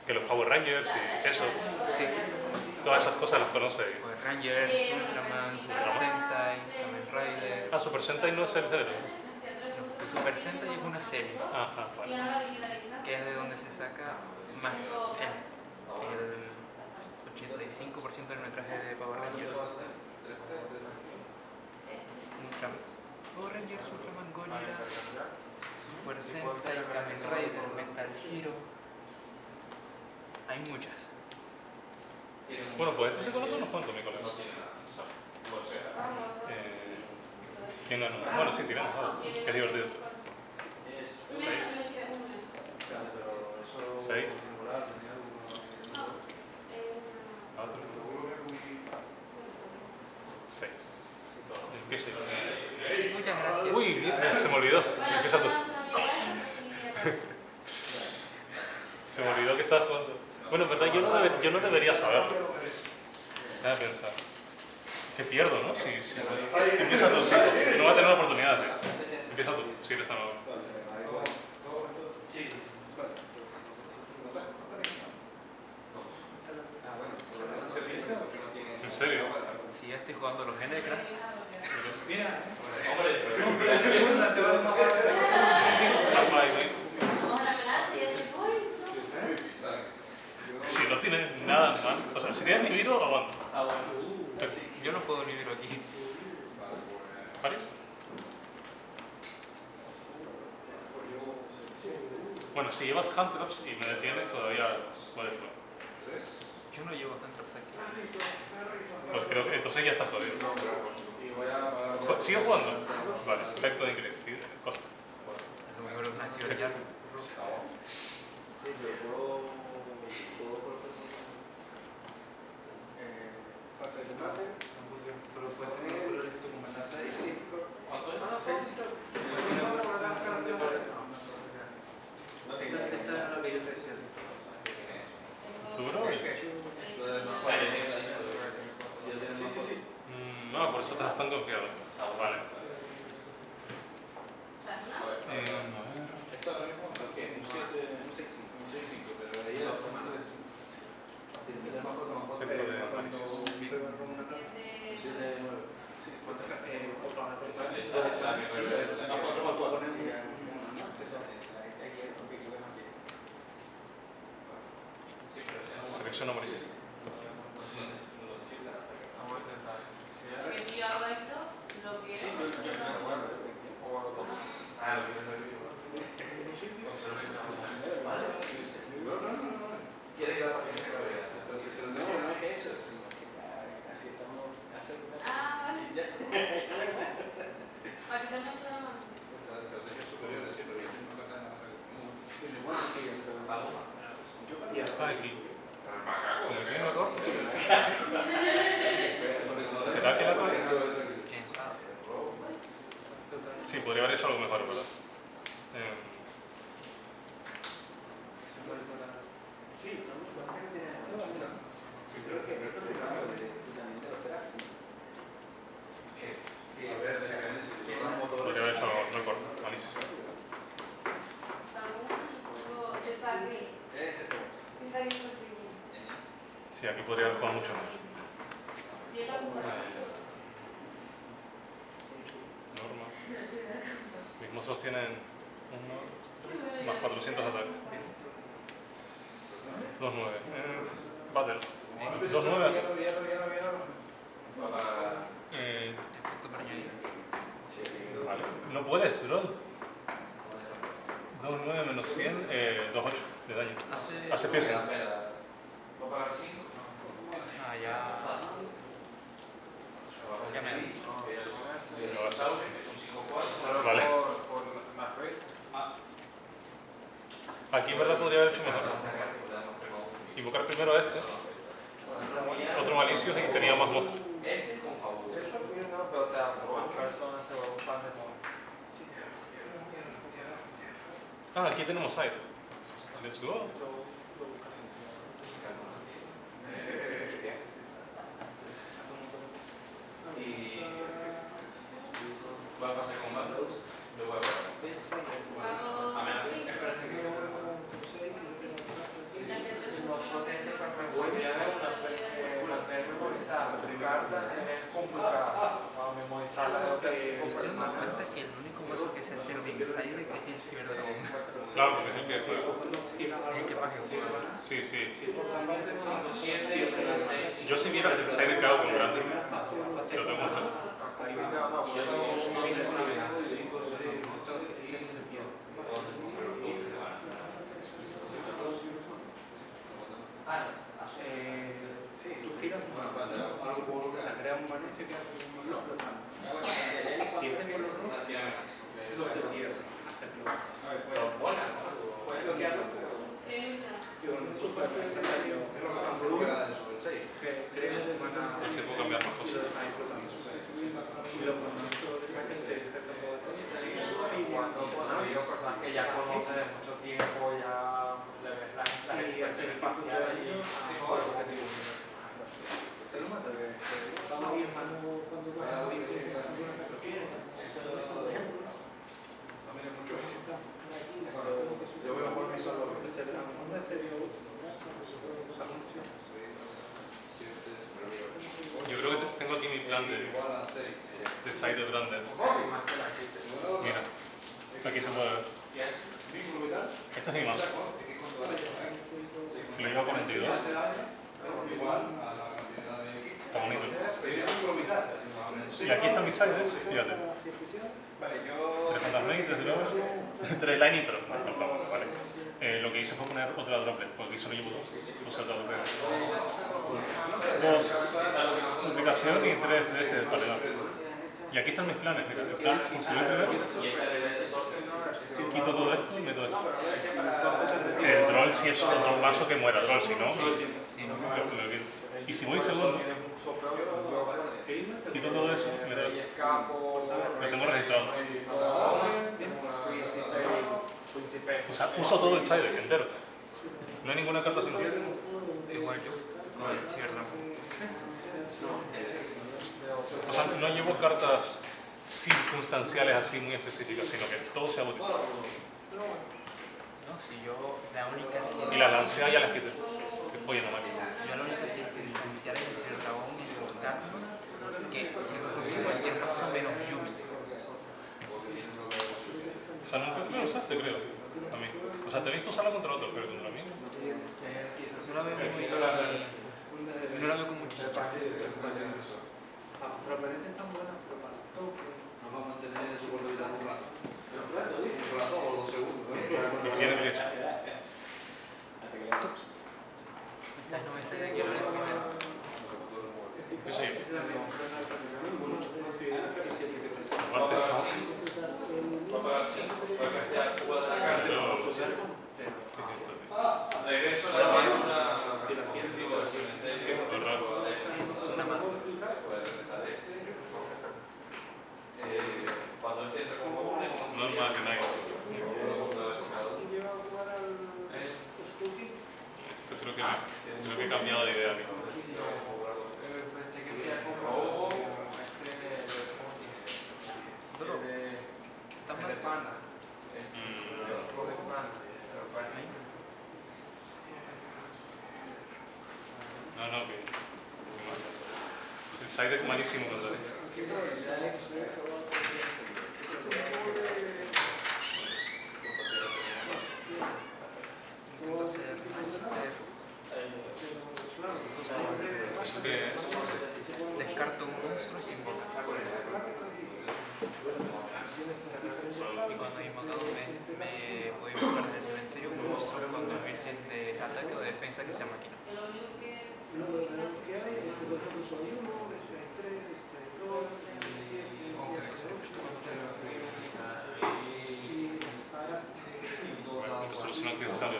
Que los Power Rangers y eso, Sí. todas esas cosas las conoce. Power Rangers, Ultraman, Super Sentai, Kamen Rider. Ah, Super Sentai no es el género. No, Super Sentai es una serie, Ajá, vale. que es de donde se saca más el 85% del metraje de Power Rangers. Power Rangers, Ultraman, Gojira, Super Sentai, Kamen Rider, Metal Hero. Hay muchas. Bueno, pues esto se conoce unos cuantos, mi colega. ¿Quién ganó? Bueno, sí, tiramos, vale. Que es divertido. 6. 6. Empiezo yo. Muchas gracias. Uy, se me olvidó. Empieza tú. Se me olvidó que estabas jugando. Bueno, en verdad yo no debería saberlo. Déjame pensar. Que pierdo, ¿no? Sí. Empieza tú, sí. No va a tener una oportunidad, sí. Empieza tú, sí, esta nueva. ¿En serio? Si ya estoy jugando los Genecraft. Si no tienes nada mal, o sea, si tienes Nibiru, aguanta. Yo no juego Nibiru aquí. ¿Paris? Bueno, si llevas Handtraps y me detienes, todavía puedes jugar. Yo no llevo Handtraps aquí. Pues creo que entonces ya estás jodido. ¿Sigue jugando? Vale, efecto de ingreso. ¿Sí? Costa. A lo mejor es una ciberjam. ¿Duro? No, por eso estás tan confiado. Vale. A ver. Efecto de Paris. Selecciona morir. Que si yo hago esto, lo que Ah, vale. Para que no se Está aquí. ¿Cometí un error? ¿Será que la coge? ¿Quién sabe? Sí, podría haber hecho algo mejor, ¿verdad? Podría haber hecho algo mejor, malísimo. el parque. El parque Sí, aquí podría haber jugado mucho más. Norma. Mis monstruos tienen 1, 2, 3, más 400 ataques. 2, 9. Battle. 2, 9. Efecto para añadir. Vale. No puedes, bro. 2, 9 menos 100, 2, 8 de daño. Hace piercing. Ah, ya. Ya me di. Vale. Aquí en verdad podría haber hecho mejor. Invocar primero a este, otro malicios y tenía más monstruos. Ah, aquí tenemos side. Let's go. Va a pasar con Matos, luego a ver. mantener memorizada tu carta es complicado. Memorizarla de otra Estoy dando cuenta que el único mazo que se hace bien Side es el Ciberdragón. Claro, porque es el que juega. Es el que más juega. Sí, sí. Yo si viera el Side que hago con grande, si lo tengo mostrado. Tú giras o sea, crea un maná y se queda con un maná flotando. Si este color rojo, lo se pierde hasta que lo puedes bloquearlo, pero con un super necesario que crea un maná A ver si puedo cambiar más cosas. ahí flotando. Y lo pronto de repente está todo Cuando digo cosas que ya conoces de mucho tiempo, ya le ves las expresiones faciales y por el objetivo. te lo mata, que estaba ahí hermano cuando lo abrí con una carta. Por ejemplo, Yo veo por mí solo. Yo creo que tengo aquí mi plan de Side de Branded. Mira, aquí se puede ver. Este es mi mazo. Lo llevo a 42. Está bonito. Y aquí está mi Side, fíjate. 3 Fantasmain, 3 Drovers, 3 Lightning, pero no, vale. Lo que hice fue poner otra Droplet, porque aquí solo llevo 2. Puse otra Droplet. 2 Suplicación y 3 de este, del paredón. Y aquí están mis planes, mira, el plan construir primero, quito todo esto y meto esto. El Droll si es otro paso que muera, Droll si no, lo quito. Y si voy segundo, quito todo eso y meto esto. Lo tengo registrado. O sea, uso todo el side entero. No hay ninguna carta sin tiempo. Igual yo, con el Ciberdragón. O sea, no llevo cartas circunstanciales así muy específicas, sino que todo sea útil. No, si yo la única Y las lancea ya las quité. Que fue no me yo la única circunstancial es el Ciberdragón y el Carno, que si lo contigo cualquier razón menos Yumi. O sea, nunca me lo usaste, creo. A mí. O sea, te he visto usarla contra otros, pero contra mí. No la veo muy... No la veo con mucha chicha. Nuestra planeta es tan buena, pero para todo. Nos va a mantener en su orbita un rato. Un rato o 2 segundos. Y tiene prisa. Estas no me sé de qué hablar primero. ¿Qué sé yo? Regreso a la una. Es una mano. Cuando este entra con común, Normal que nadie. Esto creo que he cambiado de idea. pensé que sea como Está mal. de pana. Mm, De pana. Pero parece no, que mal. El side es malísimo contra ti. Intento hacer master. ¿Eso qué es? Descarto un monstruo y se invoca. Y cuando he invocado me puedo invocar del cementerio un monstruo con 2000 de ataque o de defensa que sea máquina. Resolución accidental.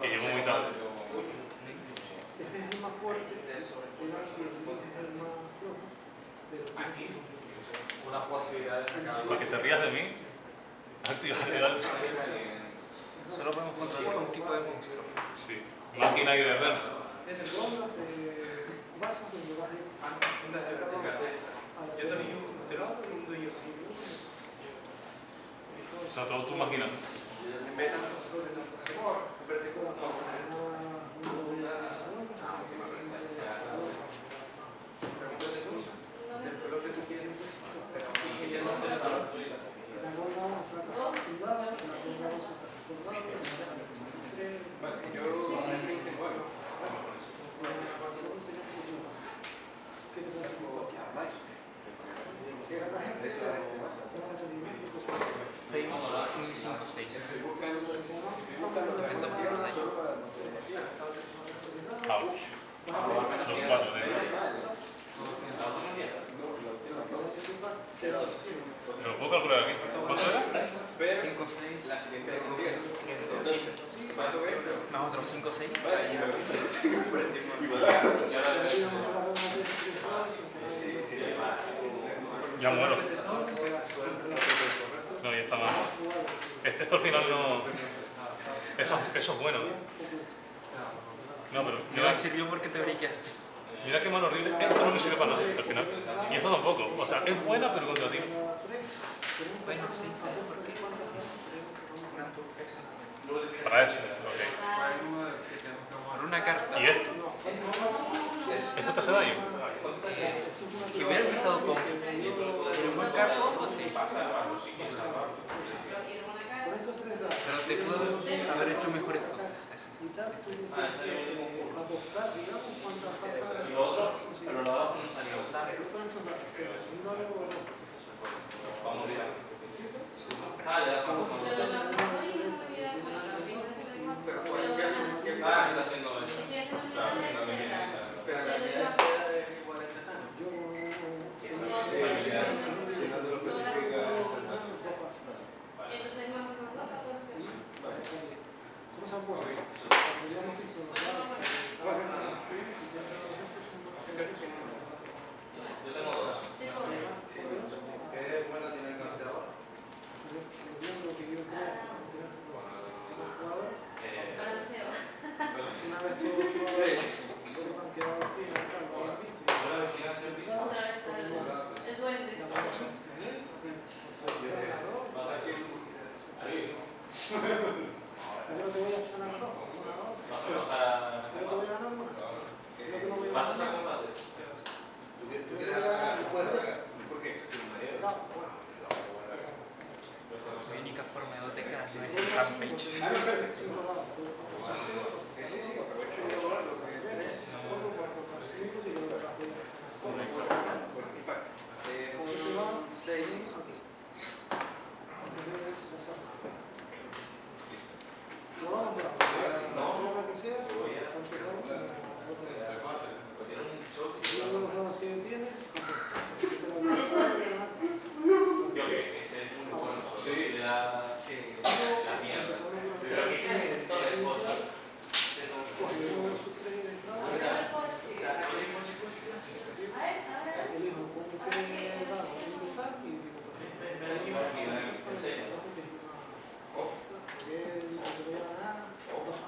Que llegó muy tarde. Este es el más fuerte, el es el más flojo, pero aquí una posibilidad de sacar. Para que te rías de mí, activar el alfa. Solo podemos controlar un tipo de monstruo. Sí. Máquina y de red. en el goblo te vas a donde vas a ir a la Yo también te lo hago y un dueño O sea, todo tu máquina. en vez de tanto sobre tanto sabor, pero te puedo poner una Más otros 5 o 6. Ya muero. No, ya está mal. Esto al final no... Eso es bueno. No, pero No me sirvió porque te briqueaste. mira qué mano horrible. Esto no me sirve para nada al final. Y esto tampoco. O sea, es buena pero contra ti. Bueno, sí, ¿sabes por qué? Para eso, ok. Por una carta. ¿Y esto? ¿Esto te hace daño? Si hubiera empezado con un buen cargo, pues sí. Pero te pudo haber hecho mejores cosas. Eso. Pero lo daba con un salió. Ah, ya, vamos. Está haciendo eso. Pero la idea es igual a entonces es más recomendado para todos los personas. Yo tengo dos. ¿Qué buena tiene el cancelador? Balanceo. Una vez todos los jugadores sepan que ahora tienen algo han visto y Otra vez para el duende. la vamos a tener, yo te voy a ganar dos, una, dos. Vas a pasar a Yo te voy a ganar una. Yo que no voy a ¿Vas a ganar hacer combate? ¿Tú quieres ganar? ¿Puedes ganar? ¿Por qué? Claro, bueno. Mi única forma de OTK no es el Rampage. Sí, sí, aprovecho de lograr lo que tienes. Otro para cortar 5 y yo lo dejo. Seis. No vamos a la que sea, tanto uno como la otra. Los dados que tienes, Yo que ese es un bueno, sí, le da la mierda. Pero aquí tiene todo el poder. coge uno de sus 3 dados, elijo cómo quiere dar o empezar y digo, porque te voy a ganar 2 fases.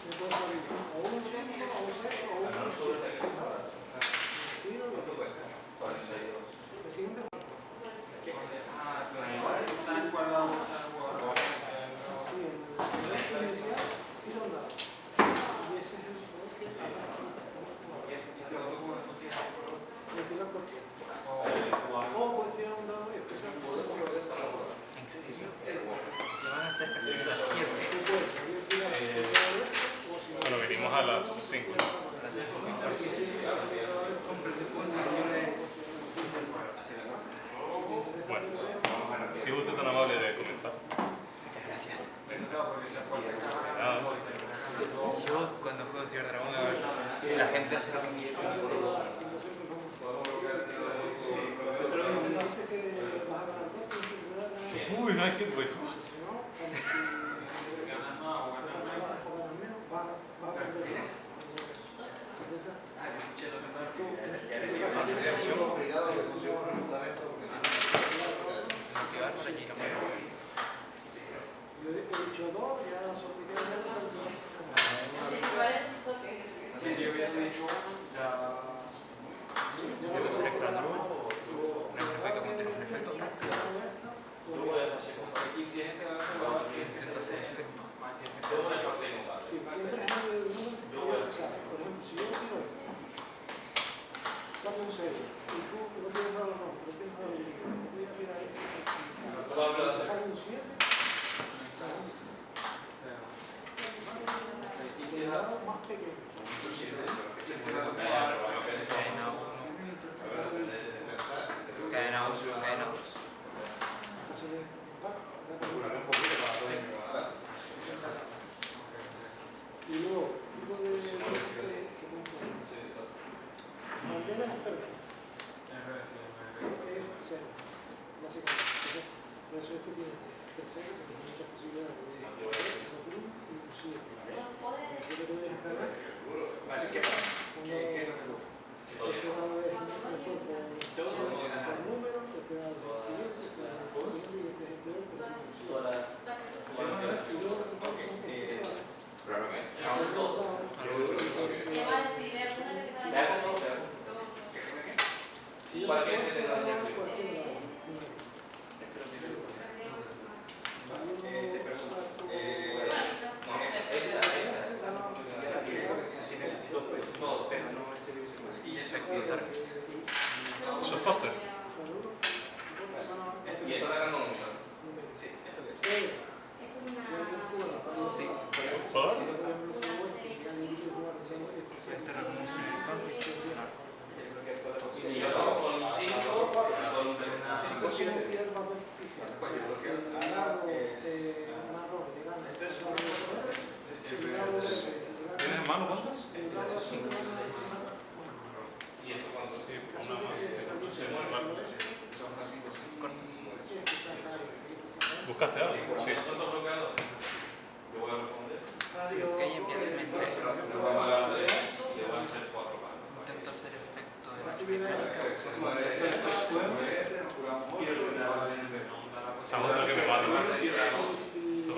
Me puedo salir a 1 solo, a 1 cero, a 1 tiro y el siguiente sí, en el inicial tiro un dado. Y ese es el jugador que puede tirar cualquiera. O puedes tirar un dado y especial. ¿En serio? Le van a hacer casi las 7. Tú puedes tirar o si no. Bueno, venimos a las 5. Bueno, si usted es tan amable de comenzar. Muchas gracias. Ah, Yo cuando juego Cyberdragón, la gente hace lo que quiere. uy, no hay hit, güey. Yo he dicho 2, ya sorteé Si yo hubiese dicho ya. Intento hacer extra draw. Un efecto contra un efecto táctico. Y si este va a jugar, Intento hacer efecto. si entras en el número, por ejemplo, si yo tiro esto, sale un 6, y tú no tienes dado rojo, no tienes dado brillo, voy a tirar esto, sale un 7, y si el es dado más pequeño. Cadena 1. Cadena 1. Cadena 2. Entonces, Un poquito para todo.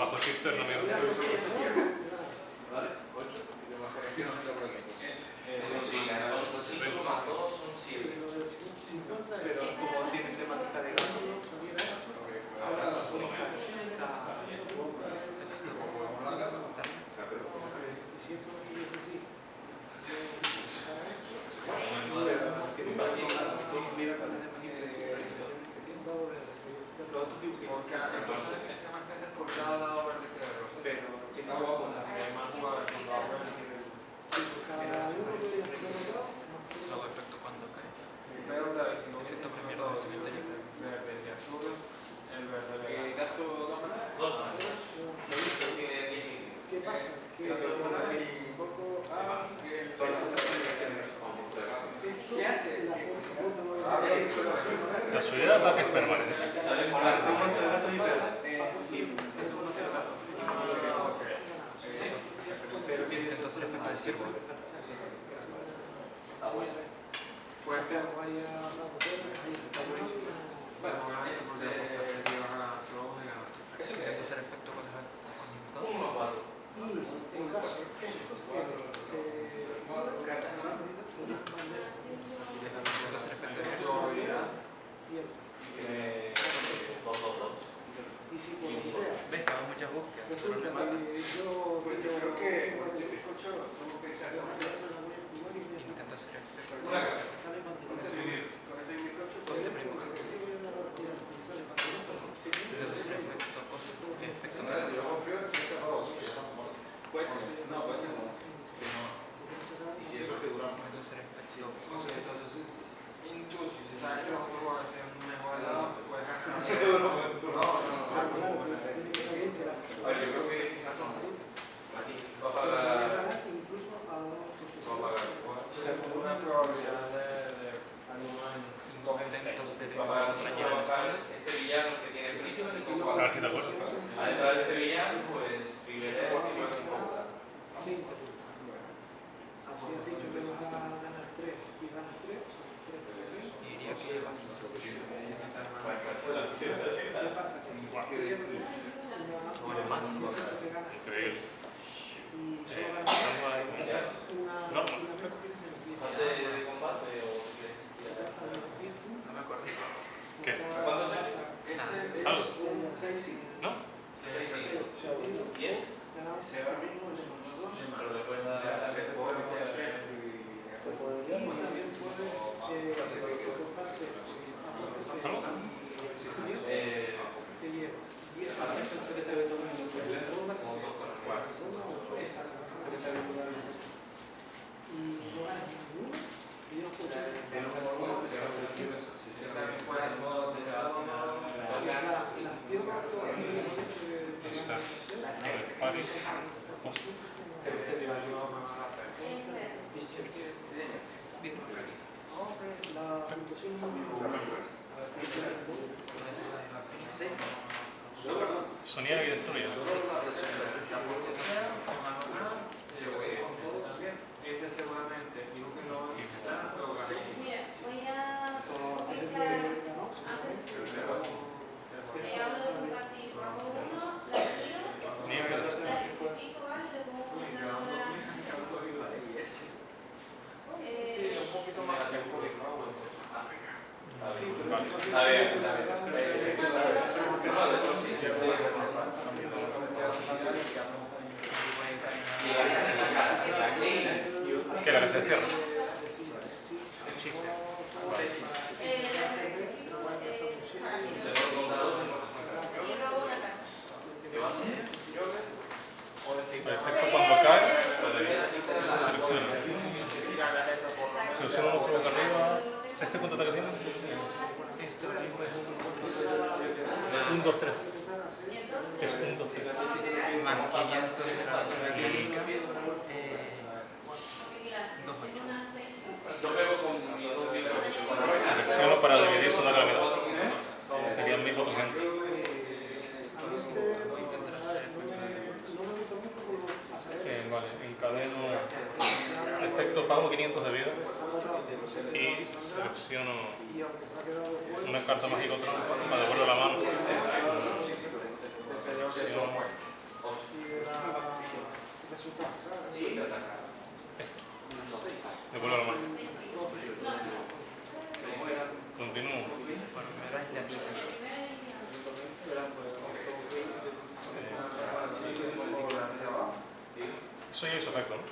bajo shifter no me gusta. Eso sí, son 5 más 2 son 7. Pero como tiene temática de gato, Y si esto es así, Porque entonces ese más grande por cada lado verde que rojo. Pero tiene más jugadores con lado verde que verde. cada uno que ya está anotado, Luego efecto cuando cae. Pero David, si no hubiese Efecto primero todo del cementerio. verde y azul, el verde le gana. Gasto cámara. 2 más. Tiene 10. ¿qué pasa? Que un poco ¿Qué hace? la fuerza La subida de ataque es permanente. Sale por tú alto. conoces el gato y tú conoces el gato. Pero tiene Intento hacer efecto de ciervo. Está bueno. Pues varias bueno, gana porque lleva a solo una gana. Intento hacer efecto con el 1 más 4. y en caso estos Intento hacer efecto de Probabilidad. Tiene 2, 2, 2. y si por lo que sea ¿Ves? Hago muchas búsquedas. resulta que yo Pues yo creo que con el bizcocho tengo que echarle una Intento hacer efecto. Una gana. sale con este bizcocho. Coste primo. Intento hacer efecto coste. Efecto Pues no, pues no. Y si eso que dura Intento hacer efecto coste. Entonces, incluso si sabes que los otros jugadores tienen un mejor lado, puedes ganar. A ver, yo creo que quizás no. Aquí va a pagar. incluso a Va a pagar. Tengo una probabilidad de algunos en 5 en 6. Intento hacer Va a pagar efecto 5 va a bajar este villano que tiene el piso 5 A ver 4. si te acuerdas. Al entrar este villano, pues Figueres activa 5 4. Si has dicho que vas a ganar 3 y ganas 3, son 3 y diría que vas. ¿qué pasa? Que si pierdes Bueno, más. te ganas Increíble. y solo ganas No. una vez tienes menos 10. ¿Fase de combate o quieres? No me acuerdo. ¿Qué? ¿Cuándo se hace? ¿Algo? 6 ¿No? 6 5. ¿Bien? ganados Pero después nada. y también puedes cortar 0. ¿Algo? Te lleva 10 y no ganas ninguno y yo También puedes hacer modo de las piernas todas Paris. Coste. la puntuación es muy Sonido y destruye. Este seguramente digo que no está, pero gana. Mira, voy a utilizar hablo de compartir, hago uno, la tiro, Nieve. la simplifico, ¿vale? Le pongo una hora. Sí, un poquito más que un poquito más. Está bien, está bien. No, sí, No, de por sí. Que la que se cierra. El shifter. la simplifico, y robo una carta. ¿Qué va a hacer? El efecto cuando cae, selecciona. Selecciona nuestro boca arriba. ¿Este cuánto ataque tiene? Esto mismo es Un 2, 3. Y entonces, Es un 2, 3. más 500 de la mecánica. porque mira, una 6. Yo pego con mis 2 pilas. Selecciono para dividir su ataque a la mitad. Serían 1400. Voy a intentar hacer efecto de Vale, encadeno. Efecto pago 500 de vida. Y selecciono una carta mágica otra para devolver la mano. Selecciono Eso está, ¿sabes? Sí, te ataca. Devuelvo la mano. Continúo. Bueno, me era iniciativa. Eso ya hizo efecto, ¿no?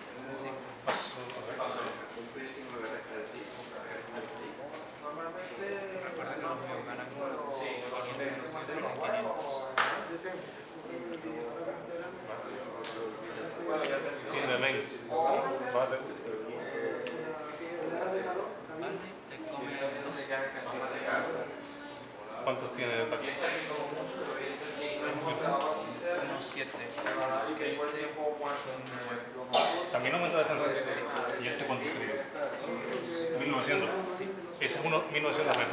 Sí. Paso, Normalmente, Recuerda que los míos ganan con 500 menos 500. Tiene de main. Vale. Vale, te come no sé qué casi. ¿Cuántos tiene de ataque? unos 7. Y que igual tiempo muerto. También aumenta defensa. ¿Y este cuánto sería? 1900. Ese es uno 1900 menos.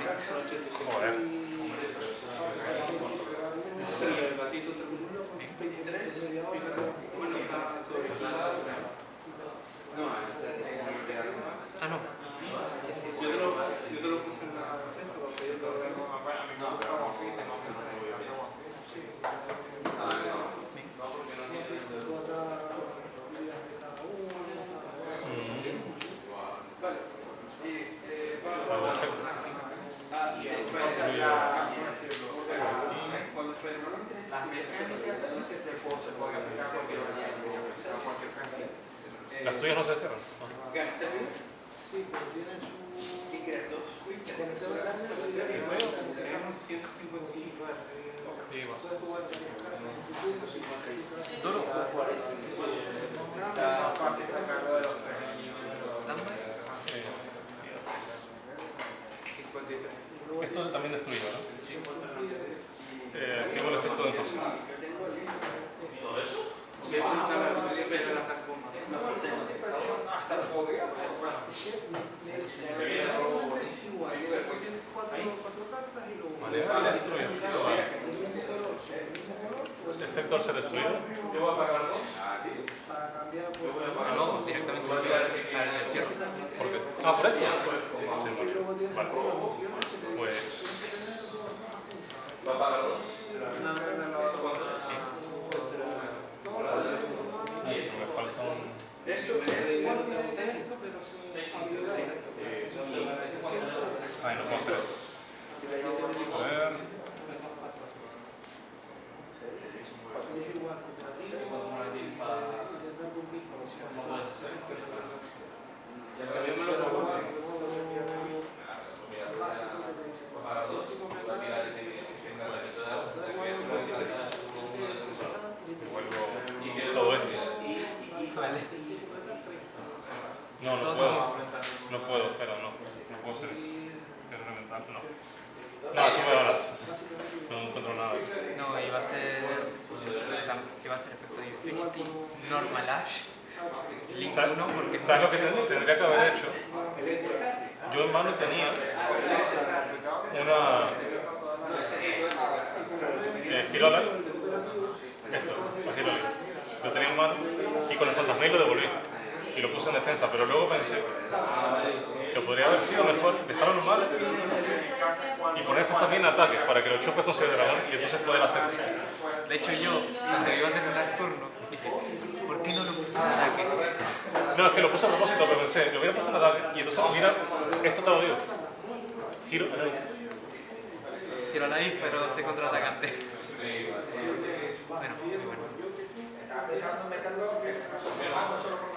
Joder. Sí, el gatito terminó con 23. Bueno, está sobre Ah, no. yo te lo puse en la receta porque yo te lo dejo. Las mecánicas se pueden aplicar a cualquier franquicia. ¿Las tuyas no se cierran? Sí, pero tienen su... Tenemos 155 Puedes jugar Duro. Está fácil sacarlo de los Standby. Esto también destruye, ¿no? Sí. Activo el efecto de enforzar. ¿Todo eso? De hecho, está la remedio que se la sacó más. hasta el podría, pero bueno. Es igual, después tienes cuatro cartas y luego... Manera de destruir. Efecto al ser destruido. Yo voy a pagar 2. Para cambiar por... Ah, no, directamente lo envío al destierro. ¿Por qué? Ah, por esto. Sí, Y luego tienes vale. las misiones que te dicen... Pues. ¿Va a pagar 2? Me falta un. Eso es igual que esto, pero sin habilidades. Ay, no puedo hacer esto. A ver. Y es igual, cooperativo, intentar cumplir con misiones. Básico que te dice. ¿Va a pagar 2? ¿Va a tirar ese que tenga la Devuelvo todo esto. No, no puedo. No puedo, espera, no. No puedo hacer eso. Es elemental, no. No, aquí me ganas. No encuentro nada. No, iba a ser efecto de Infinity, Normal Ash, Link 1 porque... ¿Sabes lo que tendría que haber hecho? Yo en mano tenía una Hero Light. Esto, la Hero Light. Lo tenía en mano y con el fantasmail lo devolví. Y lo puse en defensa, pero luego pensé que podría haber sido mejor dejarlo normal y poner también ataques para que los chupes consideraran y entonces poder hacer. De hecho yo, cuando iba a terminar el turno, dije, ¿por qué no lo puse en ataque? No, es que lo puse a propósito, pero pensé, lo hubiera puesto en ataque y entonces mira, esto te lo digo. Giro. Quiero la I, pero sé contraatacante. Bueno, muy bueno. Estaba pensando en meterlo, que